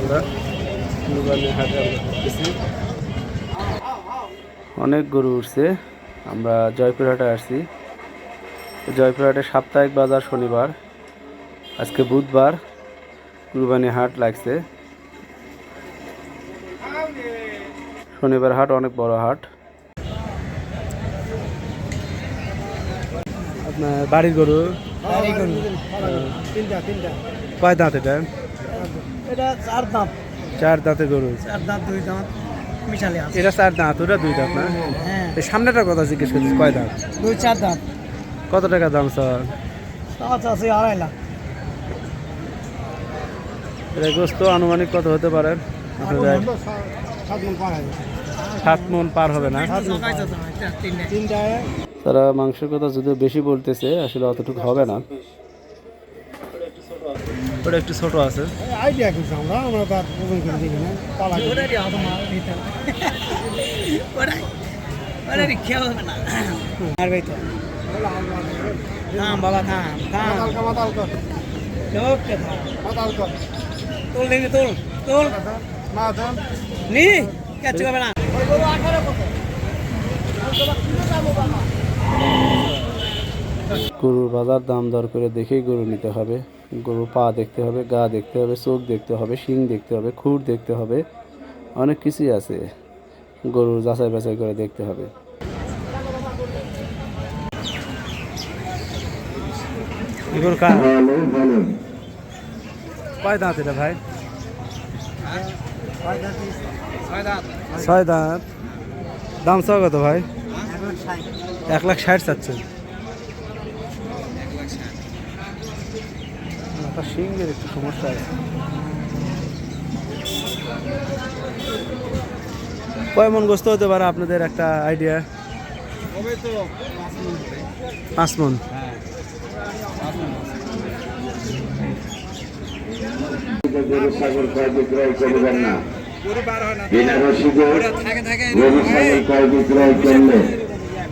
আমরা কুরবানি হাটে আমরা ঢুকতেছি। অনেক গরু উঠছে। আমরা জয়পুরহাটে আসছি। জয়পুরহাটে সাপ্তাহিক বাজার শনিবার, আজকে বুধবার, কুরবানি হাট লাগছে। শনিবার হাট অনেক বড় হাট। আপনার বাড়ির গরু কয় দাঁত? এটা চার দাঁত। চার দাঁতের গরু। চার দাঁত দুই দাঁত মিশালে আছে। এটা চার দাঁত, ওটা দুই দাঁত না? হ্যাঁ, এই সামনেটার কথা জিজ্ঞেস করছিস, কয় দাঁত? দুই চার দাঁত। কত টাকা দাম স্যার? দাঁত আছে 2.5 লাখ। এটা গোস্ত আনুমানিক কত হতে পারে? 7 মণ পার হবে না? তারা মাংসের কথা যদিও বেশি বলতেছে, আসলে অতটুকু হবে না। ওটা একটু ছোট আছে। আইডিয়া কিছু আমরা তার ওজন করে দেখি না। পালা আর ভাই তো থাম বাবা, থাম থাম। তোল দেখবি, তোল তোল নি কিচ্ছু হবে না। গরুর বাজার দাম দর করে দেখেই গরু নিতে হবে। গরু পা দেখতে হবে, গা দেখতে হবে, চোখ দেখতে হবে, শিং দেখতে হবে, খুর দেখতে হবে, অনেক কিছুই আছে। গরু যাচাই বাছাই করে দেখতে হবে। গরু কয় দাঁত এটা ভাই? 6 দাঁত। দাম চাও কত ভাই? 1,60,000 চাচ্ছে। সিংহের একটু সমস্যা আছে। কয় মন গোস্ত হতে পারে আপনাদের একটা আইডিয়া? 5 মন। সাগর ক্রয় বিক্রয় করবেন না। বিনা রসিদে গরু ছাগল ক্রয় বিক্রয় করলে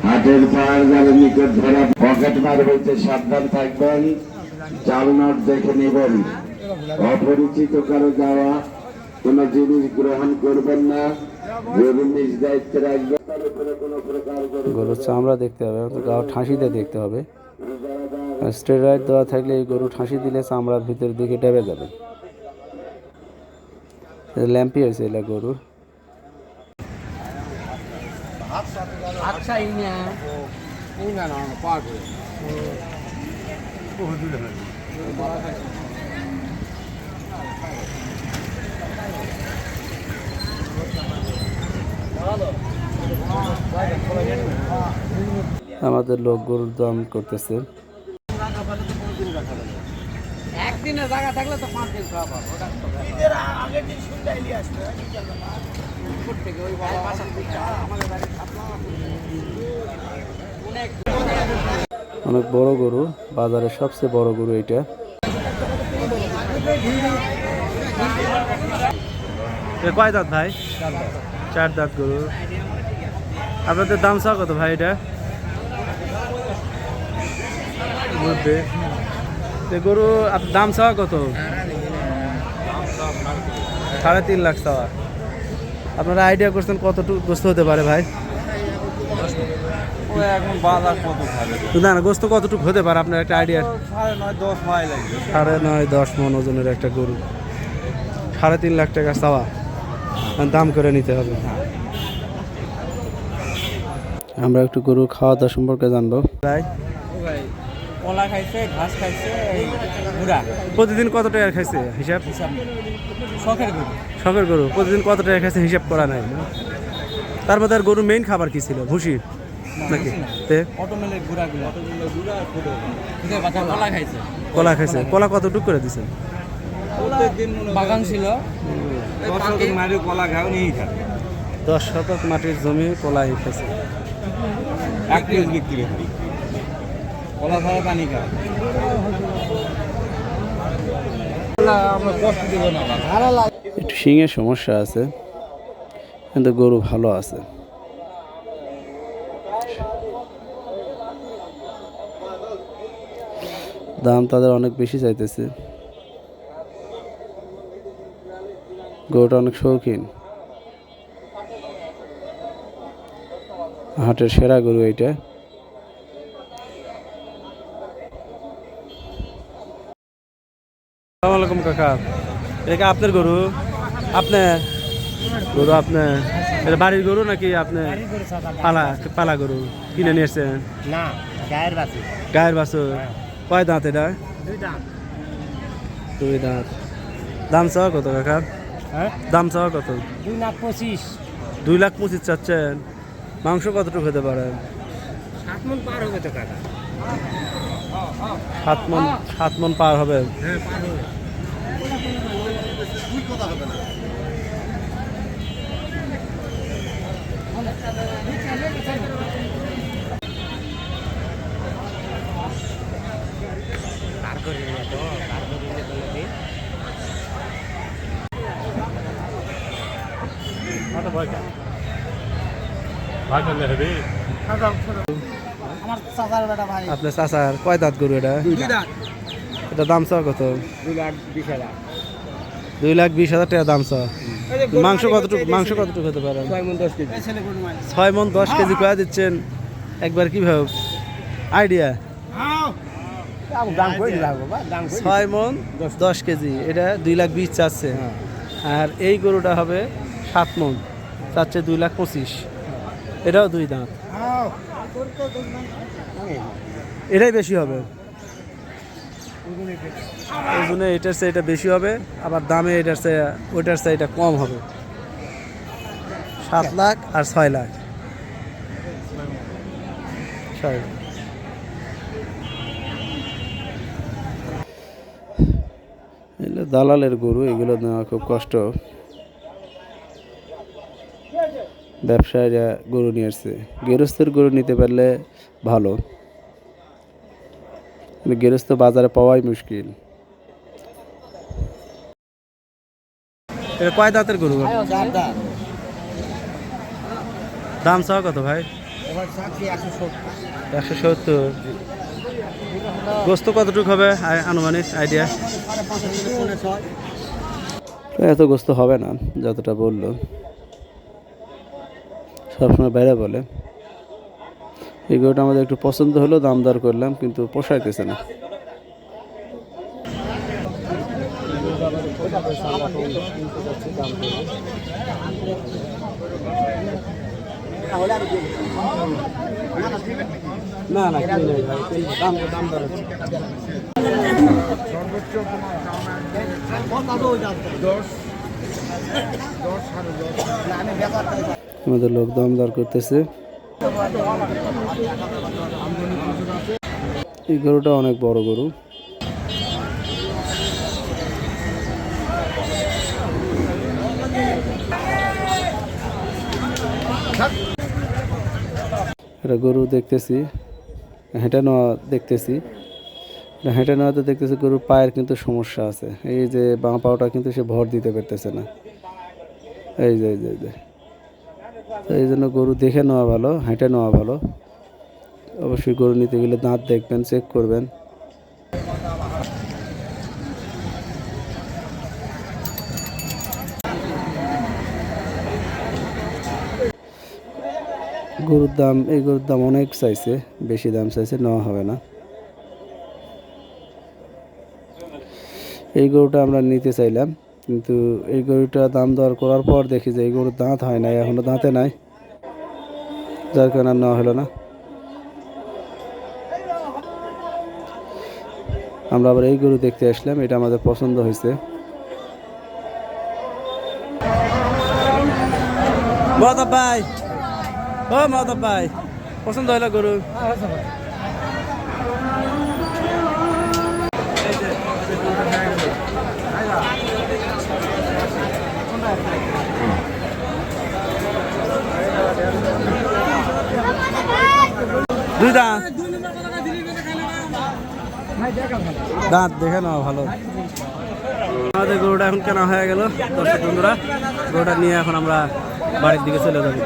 হাটের পাহাড় নিকট ধরা পকেট মার হইতে সাবধান থাকবেন। জাল নোট দেখে নেবেন। অপরিচিত কারো যাওয়া কোন জিনিস গ্রহণ করবেন না। গরু নিজ দায়িত্বে রাখবেন। গরুর চামড়া দেখতে হবে, গা ঠাঁসিতে দেখতে হবে। স্টেরয়েড দেওয়া থাকলে এই গরু ঠাঁসি দিলে চামড়ার ভিতর দিকে ডেবে যাবে। ল্যাম্পি হয়েছে এলা গরুর। আমাদের লোক গরুর দাম করতেছে। একদিনের জায়গা থাকলে তো 5 দিন খাওয়া পাবো। ঈদের আগের দিন সন্ধ্যায় নিয়ে আসতে হয়। থেকে ওই বাসার দিকে আমাদের বাড়ি অনেক বড় গরু, বাজারের সবচেয়ে বড় গরু এটা। কয় দাঁত ভাই? 4 দাঁত গরু। আপনাদের দাম চাও কত ভাই এটা? গরু দাম চাওয়া কত? 3.5 লাখ চাওয়া। আপনারা আইডিয়া করছেন কতটুকু গোস্ত হতে পারে ভাই? না না, গোস্ত কতটুকু হতে পারে আপনার একটা আইডিয়া? 9.5-10 মণ ওজনের একটা গরু। 3.5 লাখ টাকা চাওয়া, দাম করে নিতে হবে। আমরা একটু গরু খাওয়া দাওয়া সম্পর্কে জানবো। কলা খাইছে, ঘাস খাইছে, ঘুরা। প্রতিদিন কত টাকা খাইছে হিসাব? শখের গরু। শখের গরু প্রতিদিন কত টাকা খাইছে হিসাব করা নাই। তার মধ্যে আর গরুর মেইন খাবার কি ছিল? ভুসি নাকি? অটোমেলের গুড়া গুলো। কলা খাইছে। কলা খাইছে। কলা কতটুকু করে দিছেন? বাগান ছিল। 10 শতক মাটির জমি কলা খাইছে। 1 পিস বিক্রি করি। কলা খাওয়া পানি খাওয়া। একটু শিঙের সমস্যা আছে, কিন্তু গরু ভালো আছে। দাম তাদের অনেক বেশি চাইতেছে। গরুটা অনেক শৌখিন, হাটের সেরা গরু এইটা। আসসালামু আলাইকুম কাকা, এটা আপনার গরু? আপনার গরু আপনার? এটা বাড়ির গরু নাকি আপনার পালা পালা গরু কিনে নিয়েছেন? না, গায়ের বাছুর। গায়ের বাছুর? কয় দাঁত এটা? দুই দাঁত। দাম চাওয়া কত কাকা? হ্যাঁ, দাম চাওয়া কত? 2,25,000। 2,25,000 চাচ্ছেন? মাংস কতটুকু হতে পারে? 7 মণ পার হবে তো কাকা। 7 মণ পার হবে। হ্যাঁ, পার হবে। পার করে না তো, পার করে নিলে তো লাগে। কত বয়স? আমার চাচার বেটা ভাই। আপনার চাচার কয় দাঁত গরু এটা? 2 দাঁত। এটা দাম চাওয়া কত? 2,20,000। 2,20,000 টাকা দাম চাওয়া। মাংস কতটুকু, মাংস কতটুকু হতে পারে? 6 মণ 10 কেজি। 6 মণ 10 কেজি কয়া দিচ্ছেন একবার, কিভাবে আইডিয়া? দাম কই লাগবে বা দাম কই? 6 মণ 10 কেজি, এটা 2,20,000 চাচ্ছে। আর এই গরুটা হবে 7 মণ, চাচ্ছে 2,25,000। এটাও 2 দাঁত। এটাই বেশি হবে, এই জন্য এটার চেয়ে এটা বেশি হবে। আবার দামে এটার চেয়ে ওইটার চেয়ে এটা কম হবে। 7 লাখ আর 6 লাখ। 6 লাখ। এগুলো দালালের গরু, এগুলো নেওয়া খুব কষ্ট। ব্যবসায়ীরা গরু নিয়ে আসছে, গৃহস্থের গরু নিতে পারলে ভালো, কিন্তু গৃহস্থ বাজারে পাওয়াই মুশকিল। এটা কয় দাঁতের গরু? দাম চাওয়া কত ভাই? 170। গোস্ত কতটুকু হবে আনুমানিক আইডিয়া? এত গোস্ত হবে না যতটা বললো, সবসময় বাইরে বলে। এই গরুটা আমাদের একটু পছন্দ হলো, দাম দর করলাম, কিন্তু পোষাইতেছে না। না না, দাম দর আমাদের লোক দাম দর করতেছে। এই গরুটা অনেক বড় গরু। এটা গরু দেখতেছি, হেঁটে নেওয়া দেখতেছি। হেঁটে নেওয়াতে দেখতেছি গরুর পায়ের কিন্তু সমস্যা আছে। এই যে বাঁ পাওটা কিন্তু সে ভর দিতে পারতেছে না। এই যে তো এই জন্য গরু দেখে নেওয়া ভালো, হেঁটে নেওয়া ভালো। অবশ্যই গরু নিতে গেলে দাঁত দেখবেন, চেক করবেন। এই গরুর দাম অনেক চাইছে, বেশি দাম চাইছে, নেওয়া হবে না। এই গরুটা আমরা নিতে চাইলাম, কিন্তু এই গরুটা দাম দর করার পর দেখি যে এই গরুর দাঁত হয় নাই, এখনো দাঁতে নাই, যার কারণে আর নেওয়া হলো না। আমরা আবার এই গরু দেখতে আসলাম, এটা আমাদের পছন্দ হয়েছে। মাধব ভাই, ও মাধব ভাই, পছন্দ হলো গরু? দুই দাঁত, দাঁত দেখে নাও ভালো। আমাদের গরুটা এখন কেনা হয়ে গেল দর্শক বন্ধুরা। গরুটা নিয়ে এখন আমরা বাড়ির দিকে চলে যাবো।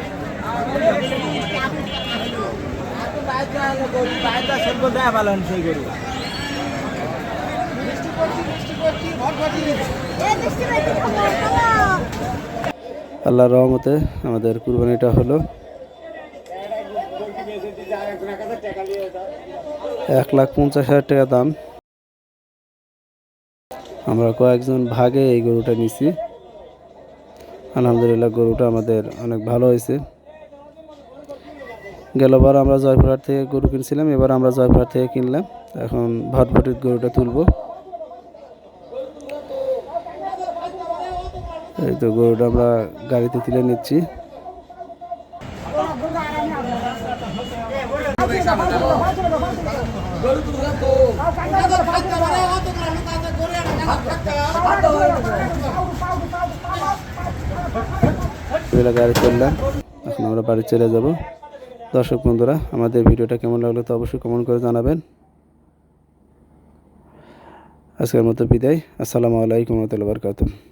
আল্লাহর রহমতে আমাদের কুরবানিটা হলো। 1,50,000 টাকা দাম। আমরা কয়েকজন ভাগে এই গরুটা নিছি। আলহামদুলিল্লাহ গরুটা আমাদের অনেক ভালো হয়েছে। গেলবার আমরা জয়পুরহাট থেকে গরু কিনছিলাম, এবার আমরা জয়পুরহাট থেকে কিনলাম। এখন ভটভটির গরুটা তুলবো। এই তো গরুটা আমরা গাড়িতে তুলে নিচ্ছি। গাড়ি চললাম, এখন আমরা বাড়ি চলে যাব। দর্শক বন্ধুরা, আমাদের ভিডিওটা কেমন লাগলো তো অবশ্যই কমেন্ট করে জানাবেন। আজকের মতো বিদায়। আসসালামু আলাইকুম ওয়া রাহমাতুল্লাহি ওয়া বারাকাতুহু।